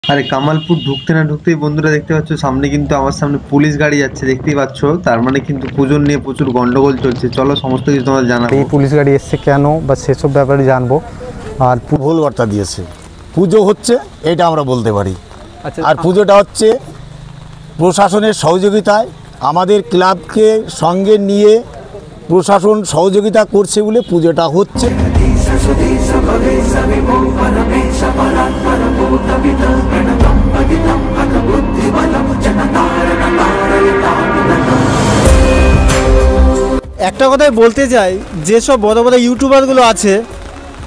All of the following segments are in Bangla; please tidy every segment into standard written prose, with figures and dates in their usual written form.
আরে কামালপুর ঢুকতে না ঢুকতেই বন্ধুরা দেখতে পাচ্ছ সামনে কিন্তু আমার সামনে পুলিশ গাড়ি যাচ্ছে, দেখতেই পাচ্ছ। তার মানে কিন্তু পুজোর নিয়ে প্রচুর গন্ডগোল চলছে। চলো সমস্ত কিছু তোমাদের জানাবো। এই পুলিশ গাড়ি এসছে কেন বা সেসব ব্যাপারে জানবো। আর ভুল বার্তা দিয়েছে। পুজো হচ্ছে এটা আমরা বলতে পারি। আচ্ছা, আর পুজোটা হচ্ছে প্রশাসনের সহযোগিতায়, আমাদের ক্লাবকে সঙ্গে নিয়ে প্রশাসন সহযোগিতা করছে বলে পুজোটা হচ্ছে। একটা কথাই বলতে চাই, যেসব বড় বড় ইউটিউবারগুলো আছে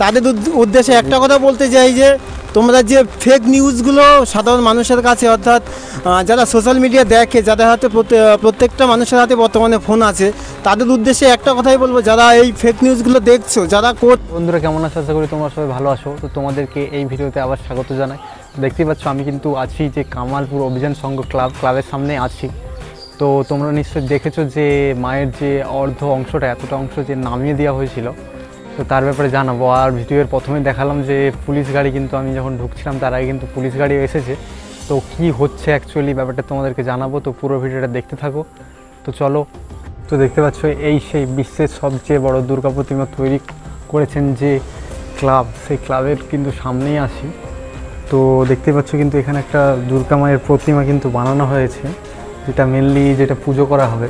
তাদের উদ্দেশ্যে একটা কথা বলতে চাই যে তোমরা যে ফেক নিউজগুলো সাধারণ মানুষের কাছে, অর্থাৎ যারা সোশ্যাল মিডিয়া দেখে, যাদের হাতে প্রত্যেকটা মানুষের হাতে বর্তমানে ফোন আছে, তাদের উদ্দেশ্যে একটা কথাই বলবো, যারা এই ফেক নিউজগুলো দেখছো, যারা বন্ধুরা কেমন আছো? আশা করি তোমরা সবাই ভালো আছো। তো তোমাদেরকে এই ভিডিওতে আবার স্বাগত জানাই। দেখতেই পাচ্ছ আমি কিন্তু আছি যে কামালপুর অভিযান সংঘ ক্লাবের সামনে আছি। তো তোমরা নিশ্চয়ই দেখেছো যে মায়ের যে অর্ধ অংশটা, এতটা অংশ যে নামিয়ে দেওয়া হয়েছিল, তো তার ব্যাপারে জানাবো। আর ভিডিওর প্রথমেই দেখালাম যে পুলিশ গাড়ি কিন্তু আমি যখন ঢুকছিলাম তার আগে কিন্তু পুলিশ গাড়ি এসেছে। তো কি হচ্ছে অ্যাকচুয়ালি ব্যাপারটা তোমাদেরকে জানাবো। তো পুরো ভিডিওটা দেখতে থাকো। তো চলো। তো দেখতে পাচ্ছ এই সেই বিশ্বের সবচেয়ে বড় দুর্গা প্রতিমা তৈরি করেছেন যে ক্লাব, সেই ক্লাবের কিন্তু সামনেই আসি। তো দেখতে পাচ্ছ কিন্তু এখানে একটা দুর্গা মায়ের প্রতিমা কিন্তু বানানো হয়েছে, যেটা মেনলি যেটা পুজো করা হবে।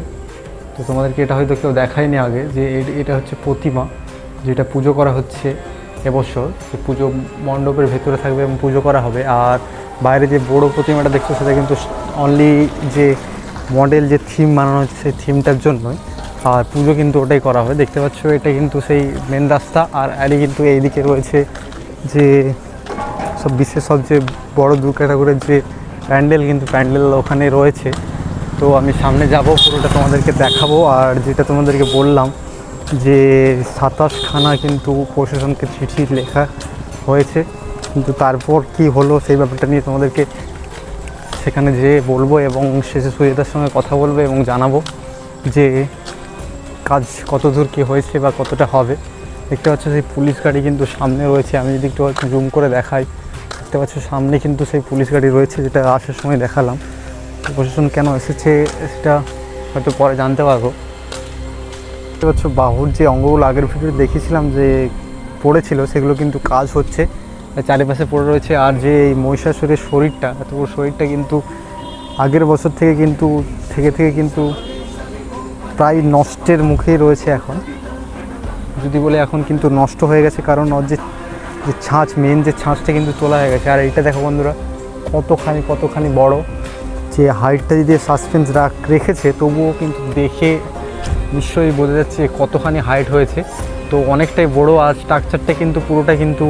তো তোমাদেরকে এটা হয়তো কেউ দেখায়নি আগে, যে এটা হচ্ছে প্রতিমা যেটা পুজো করা হচ্ছে এবছর। যে পুজো মণ্ডপের ভেতরে থাকবে এবং পুজো করা হবে। আর বাইরে যে বড় প্রতিমাটা দেখছো সেটা কিন্তু অনলি যে মডেল যে থিম বানানো হচ্ছে সেই থিমটার জন্যই। আর পুজো কিন্তু ওটাই করা হবে। দেখতে পাচ্ছ এটা কিন্তু সেই মেন রাস্তা। আর আরই কিন্তু এইদিকে রয়েছে যে সব বিশ্বের সবচেয়ে বড় দুর্গা ঠাকুরের যে প্যান্ডেল, কিন্তু প্যান্ডেল ওখানে রয়েছে। তো আমি সামনে যাব, পুরোটা তোমাদেরকে দেখাবো। আর যেটা তোমাদেরকে বললাম যে 27খানা কিন্তু প্রশাসনকে চিঠি লেখা হয়েছে, কিন্তু তারপর কি হলো সেই ব্যাপারটা নিয়ে তোমাদেরকে সেখানে যেয়ে বলবো এবং শেষে সুজিতার সঙ্গে কথা বলবো এবং জানাবো যে কাজ কত দূর কী হয়েছে বা কতটা হবে। দেখতে পাচ্ছ সেই পুলিশ গাড়ি কিন্তু সামনে রয়েছে। আমি যদি একটু জুম করে দেখাই, দেখতে পাচ্ছ সামনে কিন্তু সেই পুলিশ গাড়ি রয়েছে, যেটা আসার সময় দেখালাম। প্রশাসন কেন এসেছে সেটা হয়তো পরে জানতে পারবো। দেখতে পাচ্ছ বাহুর যে অঙ্গগুলো আগের ভিডিওতে দেখেছিলাম যে পড়েছিল, সেগুলো কিন্তু কাজ হচ্ছে, চারিপাশে পড়ে রয়েছে। আর যে এই মহিষাসুরের শরীরটা, এত বড় শরীরটা কিন্তু আগের বছর থেকে কিন্তু প্রায় নষ্টের মুখেই রয়েছে এখন। যদি বলে এখন কিন্তু নষ্ট হয়ে গেছে, কারণ ওর যে ছাঁচ, মেন যে ছাঁচটা কিন্তু তোলা হয়ে গেছে। আর এইটা দেখো বন্ধুরা কতখানি বড়, যে হাইটটা যদি সাসপেন্স রেখেছে তবুও কিন্তু দেখে নিশ্চয়ই বোঝা যাচ্ছে কতখানি হাইট হয়েছে। তো অনেকটাই বড়। আর স্ট্রাকচারটা কিন্তু পুরোটা কিন্তু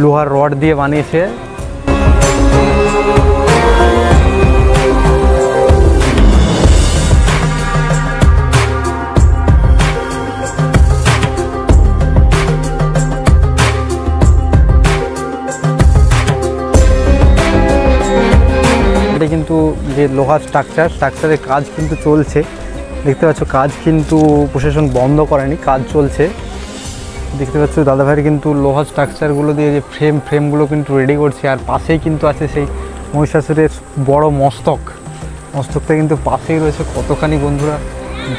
লোহার রড দিয়ে বানিয়েছে। এটা কিন্তু যে লোহার স্ট্রাকচারের কাজ কিন্তু চলছে। দেখতে পাচ্ছ কাজ কিন্তু প্রশাসন বন্ধ করেনি, কাজ চলছে। দেখতে পাচ্ছ দাদাভাইয়ের কিন্তু লোহার স্ট্রাকচারগুলো দিয়ে যে ফ্রেমগুলো কিন্তু রেডি করছে। আর পাশেই কিন্তু আছে সেই মহিষাসুরের বড় মস্তকটা কিন্তু পাশেই রয়েছে। কতখানি বন্ধুরা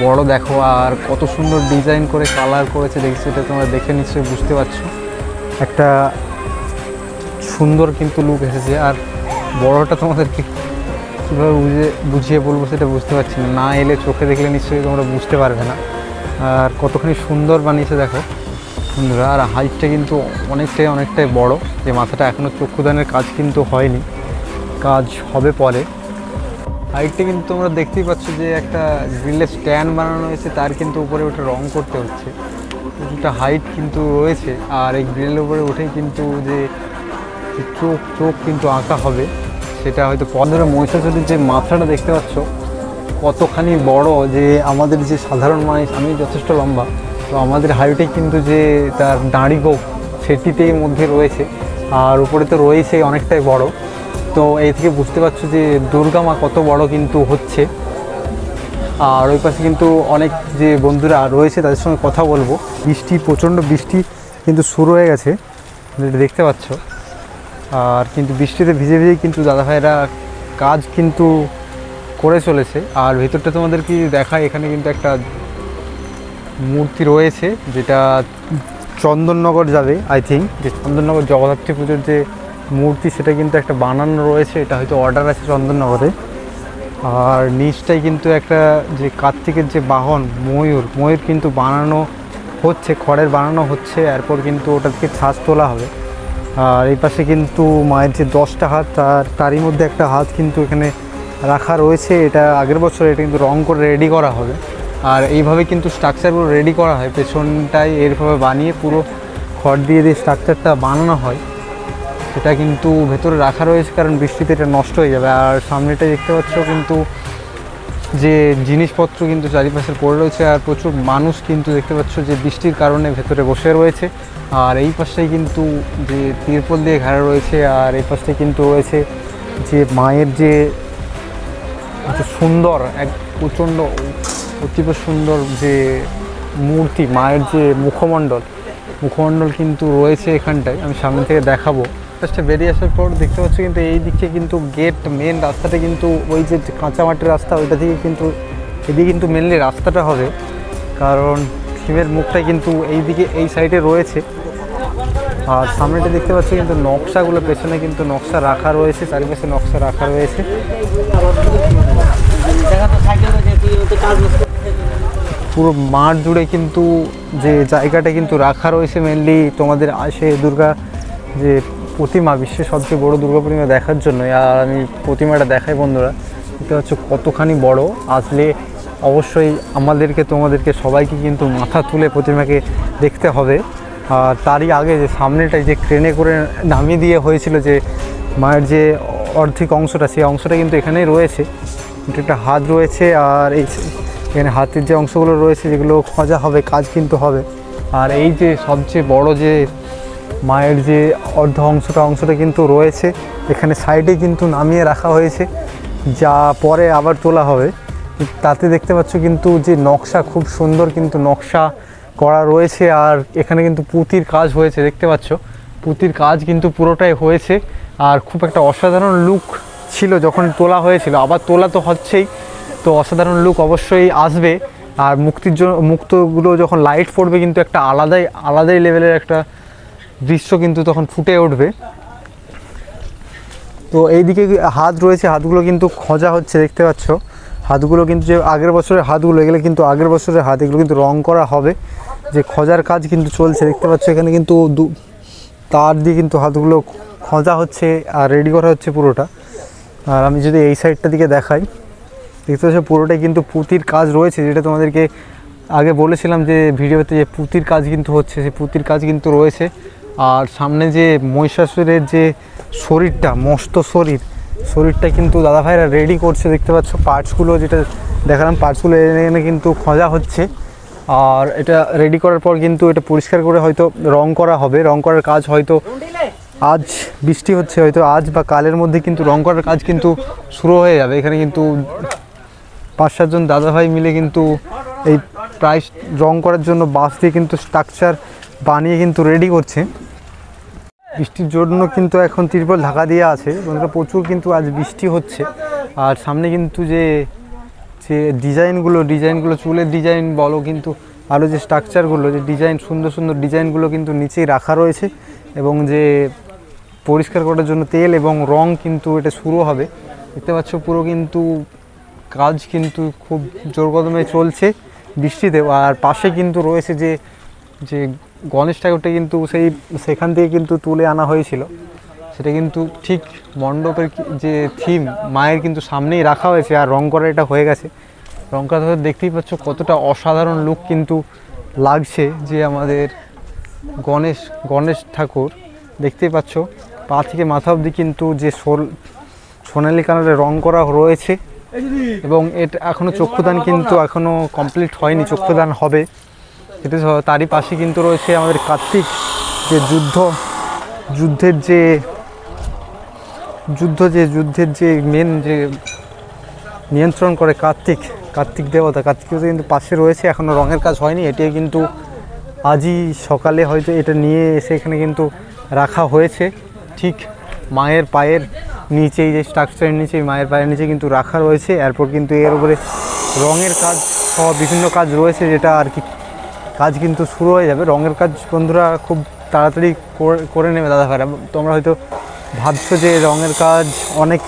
বড় দেখো, আর কত সুন্দর ডিজাইন করে কালার করেছে দেখছি, এটা তোমরা দেখে নিশ্চয়ই বুঝতে পারছো। একটা সুন্দর কিন্তু লুক এসেছে। আর বড়টা তোমাদেরকে কীভাবে বুঝিয়ে বলবো সেটা বুঝতে পারছি না এলে চোখে দেখলে নিশ্চয়ই তোমরা বুঝতে পারবে না। আর কতখানি সুন্দর বানিয়েছে দেখো বন্ধুরা। আর হাইটটা কিন্তু অনেকটাই বড়, যে মাথাটা এখনও চক্ষুদানের কাজ কিন্তু হয়নি, কাজ হবে পরে। হাইটটা কিন্তু তোমরা দেখতেই পাচ্ছ যে একটা গ্রিলের স্ট্যান্ড বানানো হয়েছে, তার কিন্তু উপরে ওঠে রং করতে হচ্ছে, কিছুটা হাইট কিন্তু রয়েছে। আর এই গ্রিলের উপরে উঠেই কিন্তু যে চোখ কিন্তু আঁকা হবে, সেটা হয়তো পরে। মহিষাসুরের যে মাথাটা দেখতে পাচ্ছ কতখানি বড়, যে আমাদের যে সাধারণ মানুষ, আমি যথেষ্ট লম্বা, তো আমাদের হাইটে কিন্তু যে তার দাঁড়ি গোঁফ সেটিতেই মধ্যে রয়েছে। আর উপরে তো রয়েছে অনেকটাই বড়। তো এই থেকে বুঝতে পারছো যে দুর্গা মা কত বড় কিন্তু হচ্ছে। আর ওই পাশে কিন্তু অনেক যে বন্ধুরা রয়েছে তাদের সঙ্গে কথা বলবো। প্রচণ্ড বৃষ্টি কিন্তু শুরু হয়ে গেছে, দেখতে পাচ্ছ। আর কিন্তু বৃষ্টিতে ভিজে ভিজে কিন্তু দাদাভাইরা কাজ কিন্তু করে চলেছে। আর ভেতরটা তোমাদের কি দেখায়, এখানে কিন্তু একটা মূর্তি রয়েছে যেটা চন্দননগর যাবে আই থিঙ্ক, যে চন্দননগর জগদ্ধাত্রী পুজোর যে মূর্তি সেটা কিন্তু একটা বানানো রয়েছে, এটা হয়তো অর্ডার আছে চন্দননগরে। আর নিচটাই কিন্তু একটা যে কার্তিকের যে বাহন ময়ূর কিন্তু বানানো হচ্ছে, খড়ের বানানো হচ্ছে, এরপর কিন্তু ওটা থেকে ছাঁচ তোলা হবে। আর এই পাশে কিন্তু মায়ের যে 10টা হাত তারই মধ্যে একটা হাত কিন্তু এখানে রাখা রয়েছে, এটা আগের বছর এটা কিন্তু রং করে রেডি করা হবে। আর এইভাবে কিন্তু স্ট্রাকচারগুলো রেডি করা হয়, পেছনটাই এরভাবে বানিয়ে পুরো খড় দিয়ে স্ট্রাকচারটা বানানো হয়, সেটা কিন্তু ভেতরে রাখা রয়েছে কারণ বৃষ্টিতে এটা নষ্ট হয়ে যাবে। আর সামনেটা দেখতে পাচ্ছ কিন্তু যে জিনিসপত্র কিন্তু চারিপাশে পড়ে রয়েছে, আর প্রচুর মানুষ কিন্তু দেখতে পাচ্ছ যে বৃষ্টির কারণে ভেতরে বসে রয়েছে। আর এই পাশটাই কিন্তু যে তিরপল দিয়ে ঘেরা রয়েছে, আর এই পাশটাই কিন্তু রয়েছে যে মায়ের যে সুন্দর এক প্রচণ্ড অতীব সুন্দর যে মূর্তি, মায়ের যে মুখমণ্ডল কিন্তু রয়েছে এখানটায়, আমি সামনে থেকে দেখাবো। ফার্স্টে বেরিয়ে আসার পর দেখতে পাচ্ছি কিন্তু এই দিকে কিন্তু গেট মেন রাস্তাটা কিন্তু ওই যে কাঁচা মাটির রাস্তা ওইটা থেকে কিন্তু এদিকে কিন্তু মেনলি রাস্তাটা হবে, কারণ থিমের মুখটা কিন্তু এই দিকে এই সাইডে রয়েছে। আর সামনেটা দেখতে পাচ্ছি কিন্তু নকশাগুলো, পেছনে কিন্তু নকশা রাখা রয়েছে, চারিপাশে নকশা রাখা রয়েছে। পুরো মাঠ জুড়ে কিন্তু যে জায়গাটা কিন্তু রাখা রয়েছে মেনলি তোমাদের আসে দুর্গা যে প্রতিমা, বিশ্বের সবচেয়ে বড় দুর্গা প্রতিমা দেখার জন্য। আর আমি প্রতিমাটা দেখাই বন্ধুরা, এটা হচ্ছে কতখানি বড়, আসলে অবশ্যই আমাদেরকে তোমাদেরকে সবাইকে কিন্তু মাথা তুলে প্রতিমাকে দেখতে হবে। আর তারই আগে যে সামনেটাই যে ক্রেনে করে নামিয়ে দিয়ে হয়েছিল যে মায়ের যে অর্ধেক অংশটা, সেই অংশটা কিন্তু এখানেই রয়েছে, একটা হাত রয়েছে। আর এই এখানে হাতের যে অংশগুলো রয়েছে যেগুলো খোঁজা হবে, কাজ কিন্তু হবে। আর এই যে সবচেয়ে বড় যে মায়ের যে অংশটা কিন্তু রয়েছে এখানে সাইডে কিন্তু নামিয়ে রাখা হয়েছে, যা পরে আবার তোলা হবে। তাতে দেখতে পাচ্ছ কিন্তু যে নকশা, খুব সুন্দর কিন্তু নকশা করা রয়েছে। আর এখানে কিন্তু পুঁতির কাজ হয়েছে, দেখতে পাচ্ছ পুঁতির কাজ কিন্তু পুরোটাই হয়েছে। আর খুব একটা অসাধারণ লুক ছিল যখন তোলা হয়েছিল, আবার তোলা তো হচ্ছেই, তো অসাধারণ লুক অবশ্যই আসবে। আর মুক্তগুলো যখন লাইট পড়বে কিন্তু একটা আলাদাই লেভেলের একটা দৃশ্য কিন্তু তখন ফুটে উঠবে। তো এইদিকে হাত রয়েছে, হাতগুলো কিন্তু খোঁজা হচ্ছে, দেখতে পাচ্ছ হাতগুলো কিন্তু যে আগের বছরের হাতগুলো, এগুলো কিন্তু আগের বছরের হাত, এগুলো কিন্তু রং করা হবে, যে খোঁজার কাজ কিন্তু চলছে। দেখতে পাচ্ছ এখানে কিন্তু তার দিয়ে কিন্তু হাতগুলো খোঁজা হচ্ছে আর রেডি করা হচ্ছে পুরোটা। আর আমি যদি এই সাইডটা দিকে দেখাই, দেখতে পাচ্ছ পুরোটাই কিন্তু পুঁতির কাজ রয়েছে, যেটা তোমাদেরকে আগে বলেছিলাম যে ভিডিওতে যে পুঁতির কাজ কিন্তু হচ্ছে, সেই পুঁতির কাজ কিন্তু রয়েছে। আর সামনে যে মহিষাসুরের যে শরীরটা, মস্ত শরীরটা কিন্তু দাদাভাইরা রেডি করছে, দেখতে পাচ্ছ পার্টসগুলো যেটা দেখালাম, পার্টসগুলো এনে কিন্তু খোঁজা হচ্ছে। আর এটা রেডি করার পর কিন্তু এটা পরিষ্কার করে হয়তো রং করা হবে, রং করার কাজ হয়তো আজ বৃষ্টি হচ্ছে, হয়তো আজ বা কালের মধ্যে কিন্তু রং করার কাজ কিন্তু শুরু হয়ে যাবে। এখানে কিন্তু 5-7 জন দাদাভাই মিলে কিন্তু এই প্রায় রং করার জন্য বাঁশ দিয়ে কিন্তু স্ট্রাকচার বানিয়ে কিন্তু রেডি করছে। বৃষ্টির জন্য কিন্তু এখন তিরপল ঢাকা দিয়ে আছে বন্ধুরা, প্রচুর কিন্তু আজ বৃষ্টি হচ্ছে। আর সামনে কিন্তু যে ডিজাইনগুলো চুলের ডিজাইন বলো, কিন্তু আরও যে স্ট্রাকচারগুলো, যে ডিজাইন, সুন্দর ডিজাইনগুলো কিন্তু নিচেই রাখা রয়েছে। এবং যে পরিষ্কার করার জন্য তেল এবং রং কিন্তু এটা শুরু হবে, দেখতে পাচ্ছ পুরো কিন্তু কাজ কিন্তু খুব জোর কদমে চলছে বৃষ্টিতে। আর পাশে কিন্তু রয়েছে যে গণেশ ঠাকুরটা কিন্তু সেখান থেকে কিন্তু তুলে আনা হয়েছিল, সেটা কিন্তু ঠিক মণ্ডপের যে থিম মায়ের কিন্তু সামনেই রাখা হয়েছে। আর রং করা এটা হয়ে গেছে, রং করা দেখতেই পাচ্ছ কতটা অসাধারণ লুক কিন্তু লাগছে। যে আমাদের গণেশ ঠাকুর দেখতেই পাচ্ছ পা থেকে মাথা অবধি কিন্তু যে সোনালি কালারে রং করা রয়েছে। এবং এটা এখনও চক্ষুদান কিন্তু এখনও কমপ্লিট হয়নি, চক্ষুদান হবে। এটা তারই পাশে কিন্তু রয়েছে আমাদের কার্তিক, যে যুদ্ধের যে মেন যে নিয়ন্ত্রণ করে কার্তিক দেবতা কিন্তু পাশে রয়েছে, এখনও রঙের কাজ হয়নি। এটি কিন্তু আজই সকালে হয়তো এটা নিয়ে এসে এখানে কিন্তু রাখা হয়েছে। ঠিক মায়ের পায়ের নিচেই যে স্ট্রাকচারের নিচে মায়ের পায়ের নিচে কিন্তু রাখা রয়েছে। এরপর কিন্তু এর উপরে রঙের কাজ সহ বিভিন্ন কাজ রয়েছে, যেটা আর কি কাজ কিন্তু শুরু হয়ে যাবে। রঙের কাজ বন্ধুরা খুব তাড়াতাড়ি করে নেবে দাদা ভাইরা। তোমরা হয়তো ভাবছো যে রঙের কাজ অনেক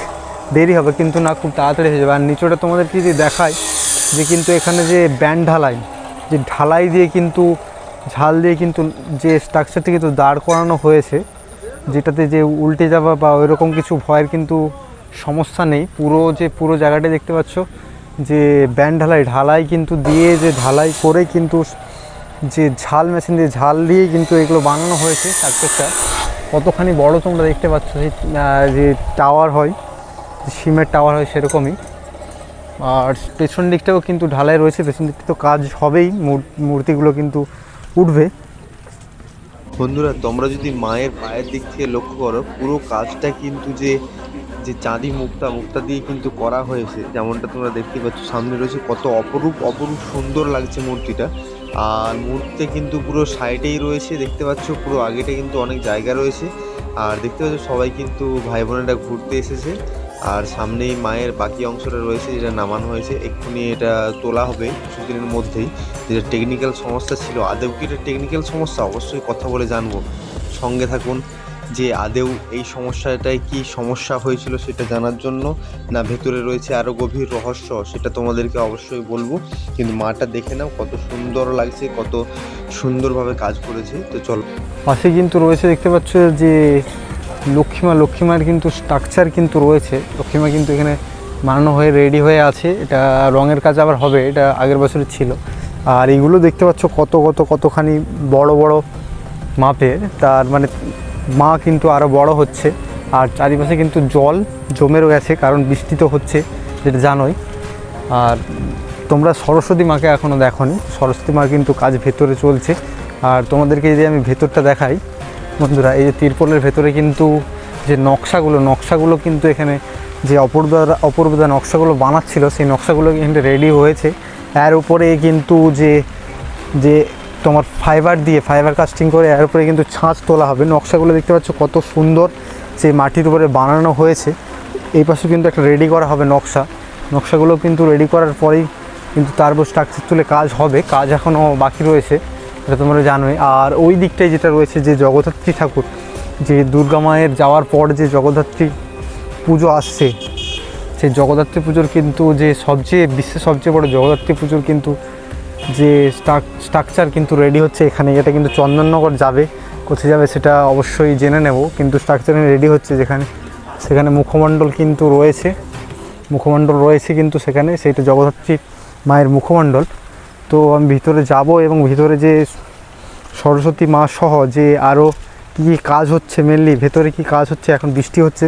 দেরি হবে, কিন্তু না, খুব তাড়াতাড়ি হয়ে যাবে। আর নিচেটা তোমাদেরকে যদি দেখায় যে কিন্তু এখানে যে ব্যান্ড ঢালাই, যে ঢালাই দিয়ে কিন্তু ঝাল দিয়ে কিন্তু যে স্ট্রাকচারটি কিন্তু দাঁড় করানো হয়েছে, যেটাতে যে উল্টে যাওয়া বা ওইরকম কিছু ভয়ের কিন্তু সমস্যা নেই। পুরো জায়গাটা দেখতে পাচ্ছ যে ব্যান্ড ঢালাই কিন্তু দিয়ে যে ঢালাই করে কিন্তু যে ঝাল মেশিন দিয়ে ঝাল দিয়ে কিন্তু এগুলো বানানো হয়েছে। স্ট্রাকচারটা কতখানি বড় তোমরা দেখতে পাচ্ছ, যে টাওয়ার হয়, সিমের টাওয়ার হয় সেরকমই। আর পেছন দিকটাও কিন্তু ঢালাই রয়েছে, পেছন দিকটা তো কাজ হবেই, মূর্তিগুলো কিন্তু উঠবে। বন্ধুরা তোমরা যদি মায়ের পায়ের দিক থেকে লক্ষ্য করো, পুরো কাজটা কিন্তু যে চাঁদি মুক্তা দিয়ে কিন্তু করা হয়েছে, যেমনটা তোমরা দেখতে পাচ্ছ সামনে রয়েছে। কত অপরূপ সুন্দর লাগছে মূর্তিটা। আর মূর্তিতে কিন্তু পুরো সাইডেই রয়েছে, দেখতে পাচ্ছ পুরো আগেটা কিন্তু অনেক জায়গা রয়েছে। আর দেখতে পাচ্ছ সবাই কিন্তু ভাই বোনেরা ঘুরতে এসেছে। আর সামনেই মায়ের বাকি অংশটা রয়েছে, যেটা নামানো হয়েছে। এক্ষুনি এটা তোলা হবে কিছুদিনের মধ্যেই। যেটা টেকনিক্যাল সমস্যা ছিল, আদৌ কি এটা টেকনিক্যাল সমস্যা, অবশ্যই কথা বলে জানবো। সঙ্গে থাকুন যে আদৌ এই সমস্যাটায় কি সমস্যা হয়েছিল সেটা জানার জন্য, না ভেতরে রয়েছে আরও গভীর রহস্য, সেটা তোমাদেরকে অবশ্যই বলবো। কিন্তু মাটা দেখে নাও কত সুন্দর লাগছে, কত সুন্দরভাবে কাজ করেছে। তো চলো, পাশে কিন্তু রয়েছে দেখতে পাচ্ছ যে লক্ষ্মীমার কিন্তু স্ট্রাকচার কিন্তু রয়েছে। লক্ষ্মীমা কিন্তু এখানে বানানো হয়ে রেডি হয়ে আছে। এটা রঙের কাজ আবার হবে, এটা আগের বছরের ছিল। আর এগুলো দেখতে পাচ্ছ কতখানি বড় মাপের, তার মানে মা কিন্তু আরও বড় হচ্ছে। আর চারিপাশে কিন্তু জল জমে গেছে, কারণ বৃষ্টি তো হচ্ছে, যেটা জানোই। আর তোমরা সরস্বতী মাকে এখনও দেখোনি, সরস্বতী মা কিন্তু কাজ ভেতরে চলছে। আর তোমাদেরকে যদি আমি ভেতরটা দেখাই বন্ধুরা, এই যে তিরপলের ভেতরে কিন্তু যে নকশাগুলো কিন্তু এখানে যে অপূর্বদা নকশাগুলো বানাচ্ছিল, সেই নকশাগুলো কিন্তু রেডি হয়েছে। এর উপরে কিন্তু যে তোমার ফাইবার কাস্টিং করে এর উপরে কিন্তু ছাঁচ তোলা হবে। নকশাগুলো দেখতে পাচ্ছ কত সুন্দর, যে মাটির উপরে বানানো হয়েছে। এই পাশে কিন্তু একটা রেডি করা হবে নকশাগুলো কিন্তু রেডি করার পরেই কিন্তু তার উপর স্ট্রাকচার তুলে কাজ হবে। কাজ এখনও বাকি রয়েছে, এটা তোমরা জানোই। আর ওই দিকটায় যেটা রয়েছে যে জগদ্ধাত্রী ঠাকুর, যে দুর্গা মায়ের যাওয়ার পর যে জগদ্ধাত্রী পুজো আসছে, সেই জগদ্ধাত্রী পুজোর কিন্তু যে বিশ্বের সবচেয়ে বড় জগদ্ধাত্রী পুজোর কিন্তু যে স্ট্রাকচার কিন্তু রেডি হচ্ছে এখানে। এটা কিন্তু চন্দননগর যাবে, কোথায় যাবে সেটা অবশ্যই জেনে নেব। কিন্তু স্ট্রাকচার রেডি হচ্ছে সেখানে মুখমণ্ডল রয়েছে কিন্তু সেখানে, সেইটা জগদ্ধাত্রী মায়ের মুখমণ্ডল। তো আমি ভিতরে যাব এবং ভিতরে যে সরস্বতী মা সহ যে আরও কী কাজ হচ্ছে, মেনলি ভেতরে কি কাজ হচ্ছে, এখন বৃষ্টি হচ্ছে,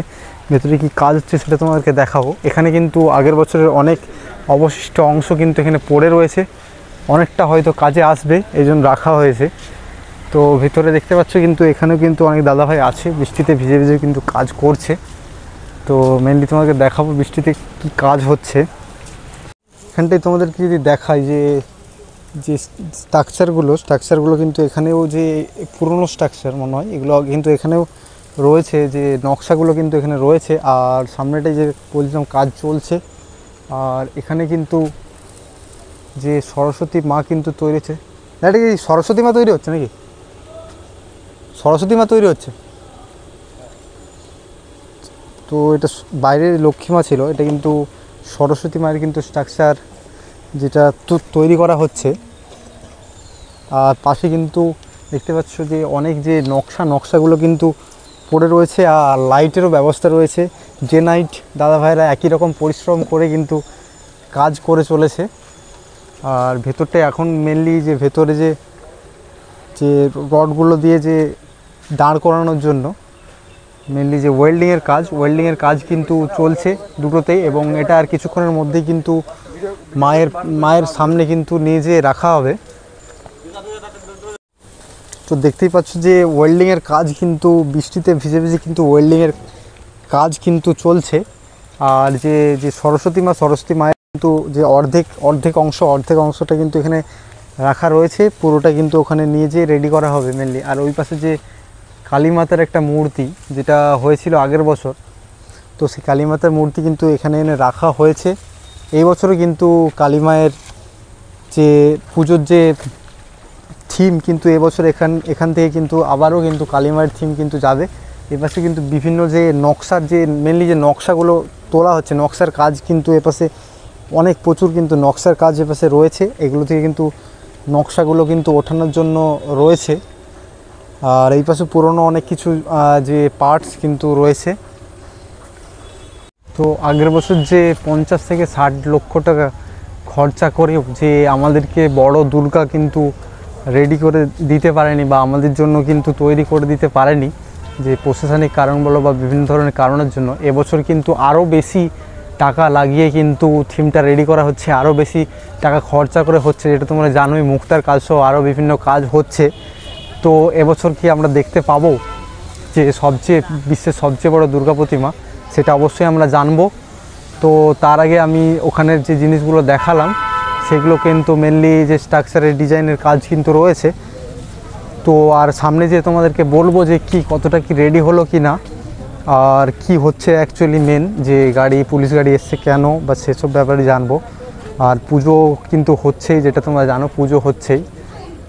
ভেতরে কি কাজ হচ্ছে সেটা তোমাদেরকে দেখাবো। এখানে কিন্তু আগের বছরের অনেক অবশিষ্ট অংশ কিন্তু এখানে পড়ে রয়েছে, অনেকটা হয়তো কাজে আসবে, এই জন্য রাখা হয়েছে। তো ভেতরে দেখতে পাচ্ছ কিন্তু এখানেও কিন্তু অনেক দাদাভাই আছে, বৃষ্টিতে ভিজে কিন্তু কাজ করছে। তো মেনলি তোমাদেরকে দেখাবো বৃষ্টিতে কি কাজ হচ্ছে। এখানটায় তোমাদেরকে যদি দেখাই যে স্ট্রাকচারগুলো কিন্তু এখানেও যে পুরনো স্ট্রাকচার মনে হয়, এগুলো কিন্তু এখানেও রয়েছে, যে নকশাগুলো কিন্তু এখানে রয়েছে। আর সামনেটাই যে বলছিলাম কাজ চলছে। আর এখানে কিন্তু যে সরস্বতী মা কিন্তু তৈরি হচ্ছে, এটা কি সরস্বতী মা তৈরি হচ্ছে নাকি? সরস্বতী মা তৈরি হচ্ছে। তো এটা বাইরে লক্ষ্মী মা ছিল, এটা কিন্তু সরস্বতী মায়ের কিন্তু স্ট্রাকচার যেটা তৈরি করা হচ্ছে। আর পাশে কিন্তু দেখতে পাচ্ছ যে অনেক যে নকশাগুলো কিন্তু পড়ে রয়েছে। আর লাইটেরও ব্যবস্থা রয়েছে, যে নাইট দাদা ভাইরা একই রকম পরিশ্রম করে কিন্তু কাজ করে চলেছে। আর ভেতরটা এখন মেনলি যে ভেতরে যে রডগুলো দিয়ে যে দাঁড় করানোর জন্য মেনলি যে ওয়েল্ডিংয়ের কাজ কিন্তু চলছে দুটোতেই। এবং এটা আর কিছুক্ষণের মধ্যেই কিন্তু মায়ের সামনে কিন্তু নিয়ে যেয়ে রাখা হবে। তো দেখতেই পাচ্ছ যে ওয়েল্ডিংয়ের কাজ কিন্তু বৃষ্টিতে ভিজে কিন্তু ওয়েল্ডিংয়ের কাজ কিন্তু চলছে। আর যে সরস্বতী মায়ের কিন্তু যে অর্ধেক অংশটা কিন্তু এখানে রাখা রয়েছে, পুরোটা কিন্তু ওখানে নিয়ে যেয়ে রেডি করা হবে মেনলি। আর ওই পাশে যে কালীমাতার একটা মূর্তি যেটা হয়েছিল আগের বছর, তো সেই কালীমাতার মূর্তি কিন্তু এখানে এনে রাখা হয়েছে। এই বছরও কিন্তু কালীমায়ের যে পুজোর যে থিম কিন্তু এবছর এখান থেকে কিন্তু আবারও কিন্তু কালীমায়ের থিম কিন্তু যাবে। এপাশে কিন্তু বিভিন্ন যে নকশার যে মেনলি যে নকশাগুলো তোলা হচ্ছে, নকশার কাজ কিন্তু এপাশে অনেক প্রচুর কিন্তু নকশার কাজ এপাশে রয়েছে। এগুলো থেকে কিন্তু নকশাগুলো কিন্তু ওঠানোর জন্য রয়েছে। আর এই পাশে পুরনো অনেক কিছু যে পার্টস কিন্তু রয়েছে। তো আগের বছর যে 50 থেকে 60 লক্ষ টাকা খরচা করে যে আমাদেরকে বড় দুর্গা কিন্তু রেডি করে দিতে পারেনি বা আমাদের জন্য কিন্তু তৈরি করে দিতে পারেনি, যে প্রশাসনিক কারণ বলো বা বিভিন্ন ধরনের কারণের জন্য, এবছর কিন্তু আরও বেশি টাকা লাগিয়ে কিন্তু থিমটা রেডি করা হচ্ছে, আরও বেশি টাকা খরচা করে হচ্ছে, যেটা তোমরা জানোই মুক্তার কাজ সহ আরও বিভিন্ন কাজ হচ্ছে। তো এবছর কি আমরা দেখতে পাবো যে বিশ্বের সবচেয়ে বড় দুর্গা প্রতিমা, সেটা অবশ্যই আমরা জানবো। তো তার আগে আমি ওখানের যে জিনিসগুলো দেখালাম সেগুলো কিন্তু মেনলি যে স্ট্রাকচারের ডিজাইনের কাজ কিন্তু রয়েছে। তো আর সামনে যে তোমাদেরকে বলবো যে কতটা কি রেডি হলো কি না, আর কি হচ্ছে অ্যাকচুয়ালি মেন যে পুলিশ গাড়ি এসছে কেন বা সেসব ব্যাপারে জানবো। আর পুজো কিন্তু হচ্ছেই, যেটা তোমরা জানো পুজো হচ্ছেই।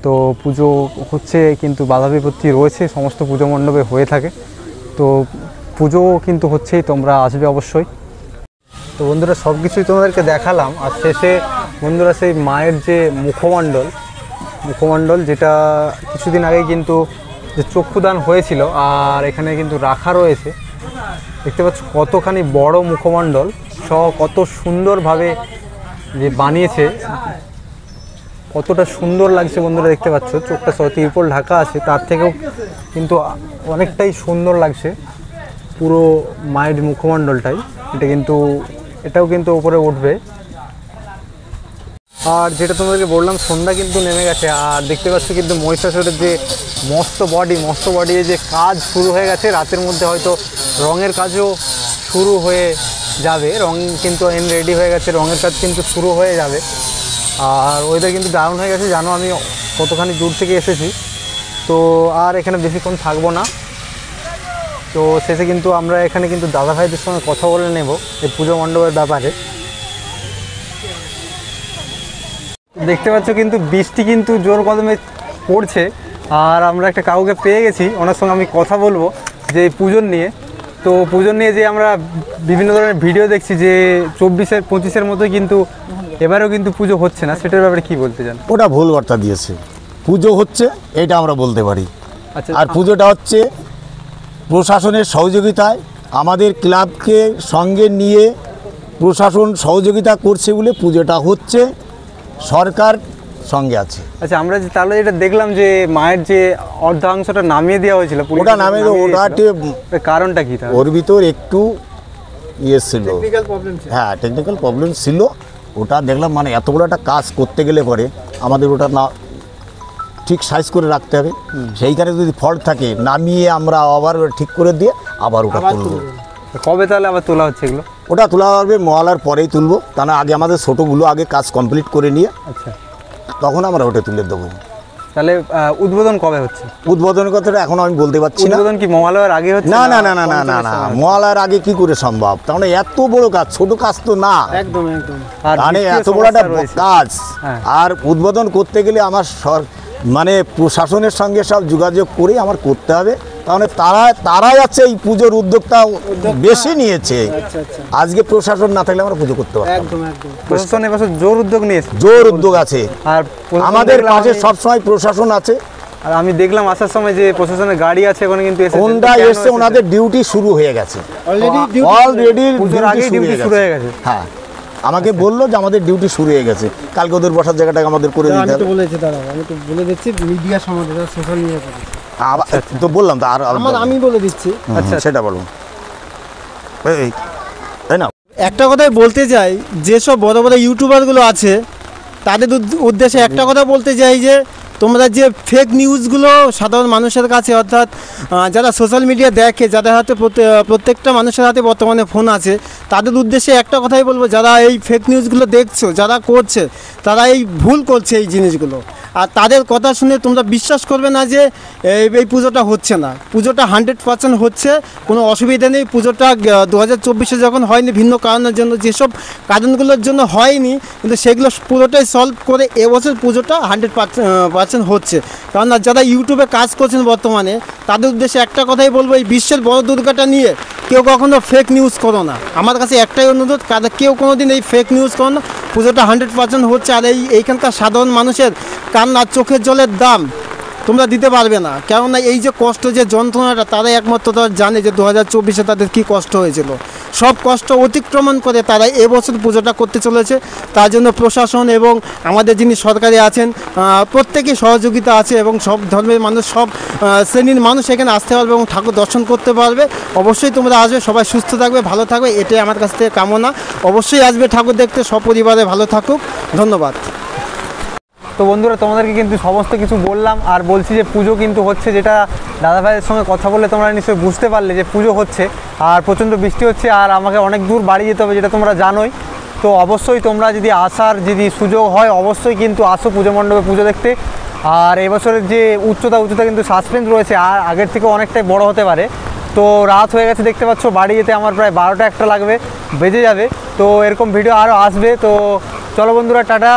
তো পুজো হচ্ছে কিন্তু বাধা বিপত্তি রয়েছে, সমস্ত পুজো মণ্ডপে হয়ে থাকে। তো পুজো কিন্তু হচ্ছেই, তোমরা আসবে অবশ্যই। তো বন্ধুরা সব কিছুই তোমাদেরকে দেখালাম। আর শেষে বন্ধুরা সেই মায়ের যে মুখমণ্ডল যেটা কিছুদিন আগে কিন্তু যে চক্ষুদান হয়েছিল, আর এখানে কিন্তু রাখা রয়েছে। দেখতে পাচ্ছ কতখানি বড় মুখমণ্ডল সহ কত সুন্দরভাবে যে বানিয়েছে, কতটা সুন্দর লাগছে বন্ধুরা। দেখতে পাচ্ছ চোখটা সহ তিরপল ঢাকা আছে, তার থেকেও কিন্তু অনেকটাই সুন্দর লাগছে পুরো মায়ের মুখমণ্ডলটাই। এটাও কিন্তু উপরে উঠবে। আর যেটা তোমাদেরকে বললাম সন্ধ্যা কিন্তু নেমে গেছে, আর দেখতে পাচ্ছ কিন্তু মহিষাসুরের যে মস্ত বডি যে কাজ শুরু হয়ে গেছে। রাতের মধ্যে হয়তো রঙের কাজও শুরু হয়ে যাবে, রং কিন্তু রেডি হয়ে গেছে, রঙের কাজ কিন্তু শুরু হয়ে যাবে। আর ওয়েদার কিন্তু দারুণ হয়ে গেছে, জানো আমি কতখানি দূর থেকে এসেছি। তো আর এখানে বেশিক্ষণ থাকবো না। তো শেষে কিন্তু আমরা এখানে কিন্তু দাদা ভাইদের সঙ্গে কথা বলে নেব এই পুজো মণ্ডপের ব্যাপারে। দেখতে পাচ্ছ কিন্তু বৃষ্টি কিন্তু জোর কদমে পড়ছে, আর আমরা একটা কাউকে পেয়ে গেছি, ওনার সঙ্গে আমি কথা বলবো যে পুজোর নিয়ে। তো পুজোর নিয়ে যে আমরা বিভিন্ন ধরনের ভিডিও দেখছি যে 24-25-এর মতোই কিন্তু এবারেও কিন্তু পুজো হচ্ছে না, সেটার ব্যাপারে কি বলতে চান? ওটা ভুল বার্তা দিয়েছে। পুজো হচ্ছে এটা আমরা বলতে পারি। আচ্ছা, আর পুজোটা হচ্ছে প্রশাসনের সহযোগিতায়, আমাদের ক্লাবকে সঙ্গে নিয়ে প্রশাসন সহযোগিতা করছে বলে পুজোটা হচ্ছে, সরকার সঙ্গে আছে। আচ্ছা, আমরা যে তাহলে এটা দেখলাম যে মায়ের যে অর্ধাংশটা নামিয়ে দেওয়া হয়েছিল, ওটা নামিয়ে কারণটা কি? ওর ভিতর একটু ছিল, হ্যাঁ টেকনিক্যাল প্রবলেম ছিল। ওটা দেখলাম মানে এত বড় একটা কাজ করতে গেলে পরে আমাদের ওটা না ঠিক সাইজ করে রাখতে হবে। সেইখানে যদি ফল্ট থাকে নামিয়ে আমরা আবার ঠিক করে দিয়ে আবার ওটা তুলবো। কবে তাহলে আবার তোলা হচ্ছে এগুলো? ওটা তোলা হবে মহালয়ার পরেই তুলবো, তা না আগে আমাদের ছোটোগুলো আগে কাজ কমপ্লিট করে নিয়ে আচ্ছা তখন আমরা ওটা তুলে দেবো। তাহলে উদ্বোধন কবে হচ্ছে? উদ্বোধনের কথাটা এখন আমি বলতে পারছি না। উদ্বোধন কি মহালয়ার আগে হচ্ছে? না না না না না না না, মহালয়ার আগে কি করে সম্ভব? তার মানে এত বড় কাজ, ছোট কাজ তো না, একদম একদম। মানে এত বড় একটা কাজ। আর উদ্বোধন করতে গেলে আমার মানে প্রশাসনের সঙ্গে সব যোগাযোগ করে আমার করতে হবে। তাহলে তারাই আছে এই পুজোর উদ্যোগটা বেশি নিয়েছে। আজকে প্রশাসন না থাকলে আমরা পুজো করতে পারবো। একদম একদম। প্রশাসন এবছর জোর উদ্যোগ নিয়েছে, জোর উদ্যোগ আছে। আর আমাদের পাশে সবসময় প্রশাসন আছে। আর আমি দেখলাম আসার সময় যে প্রশাসনের গাড়ি আছে ওখানে কিন্তু কোনটা এসে ওনাদের ডিউটি শুরু হয়ে গেছে, অলরেডি পুজোর আগেই ডিউটি শুরু হয়ে গেছে। হ্যাঁ, আমাকে বললো যে আমাদের ডিউটি শুরু হয়ে গেছে, কালকে ওদের বসার জায়গাটাকে আমাদের করে দিতে হবে। আমি তো বলে দিচ্ছি মিডিয়া সম্বন্ধে, সোশ্যাল মিডিয়া তো বললাম তো, আর আমি বলে দিচ্ছি। আচ্ছা সেটা বলুন, তাই না? একটা কথাই বলতে চাই, যেসব বড় বড় ইউটিউবারগুলো আছে তাদের উদ্দেশ্যে একটা কথা বলতে চাই যে তোমরা যে ফেক নিউজগুলো সাধারণ মানুষের কাছে, অর্থাৎ যারা সোশ্যাল মিডিয়া দেখে, যাদের হাতে প্রত্যেকটা মানুষের হাতে বর্তমানে ফোন আছে, তাদের উদ্দেশ্যে একটা কথাই বলবো, যারা এই ফেক নিউজগুলো দেখছো, যারা করছে, তারা এই ভুল করছে এই জিনিসগুলো। আর তাদের কথা শুনে তোমরা বিশ্বাস করবে না যে এই পুজোটা হচ্ছে না। পুজোটা 100% হচ্ছে, কোনো অসুবিধা নেই। পুজোটা 2024 যখন হয়নি ভিন্ন কারণের জন্য, যেসব কারণগুলোর জন্য হয়নি, কিন্তু সেগুলো পুরোটাই সলভ করে এবছর পুজোটা 100% হচ্ছে। কারণ যারা ইউটিউবে কাজ করছেন বর্তমানে, তাদের উদ্দেশ্যে একটা কথাই বলবো, এই বিশ্বের বড় দুর্গাটা নিয়ে কেউ কখনো ফেক নিউজ করো না। আমার কাছে একটাই অনুরোধ, কেউ কোনো দিন এই ফেক নিউজ করো না। পুজোটা 100% হচ্ছে। আর এইখানকার সাধারণ মানুষের কান্না চোখের জলের দাম তোমরা দিতে পারবে না। কেননা এই যে কষ্ট, যে যন্ত্রণাটা, তারাই একমাত্র তারা জানে যে 2024 তাদের কী কষ্ট হয়েছিল। সব কষ্ট অতিক্রমণ করে তারা এবছর পুজোটা করতে চলেছে। তার জন্য প্রশাসন এবং আমাদের যিনি সরকারে আছেন, প্রত্যেকেই সহযোগিতা আছে এবং সব ধর্মের মানুষ, সব শ্রেণীর মানুষ এখানে আসতে পারবে এবং ঠাকুর দর্শন করতে পারবে। অবশ্যই তোমরা আসবে, সবাই সুস্থ থাকবে, ভালো থাকবে, এটাই আমার কাছ থেকে কামনা। অবশ্যই আসবে ঠাকুর দেখতে, সপরিবারে ভালো থাকুক। ধন্যবাদ। তো বন্ধুরা, তোমাদেরকে কিন্তু সমস্ত কিছু বললাম, আর বলছি যে পুজো কিন্তু হচ্ছে, যেটা দাদাভাইয়ের সঙ্গে কথা বলে তোমরা নিশ্চয়ই বুঝতে পারলে যে পুজো হচ্ছে। আর প্রচণ্ড বৃষ্টি হচ্ছে, আর আমাকে অনেক দূর বাড়ি যেতে হবে, যেটা তোমরা জানোই। তো অবশ্যই তোমরা যদি আসার সুযোগ হয়, অবশ্যই কিন্তু আসো পুজো মণ্ডপে পুজো দেখতে। আর এবছরের যে উচ্চতা কিন্তু সাসপেন্স রয়েছে, আর আগের থেকে অনেকটাই বড় হতে পারে। তো রাত হয়ে গেছে দেখতে পাচ্ছ, বাড়ি যেতে আমার প্রায় 12টা 1টা লাগবে, বেজে যাবে। তো এরকম ভিডিও আরও আসবে। তো চলো বন্ধুরা, টাটা।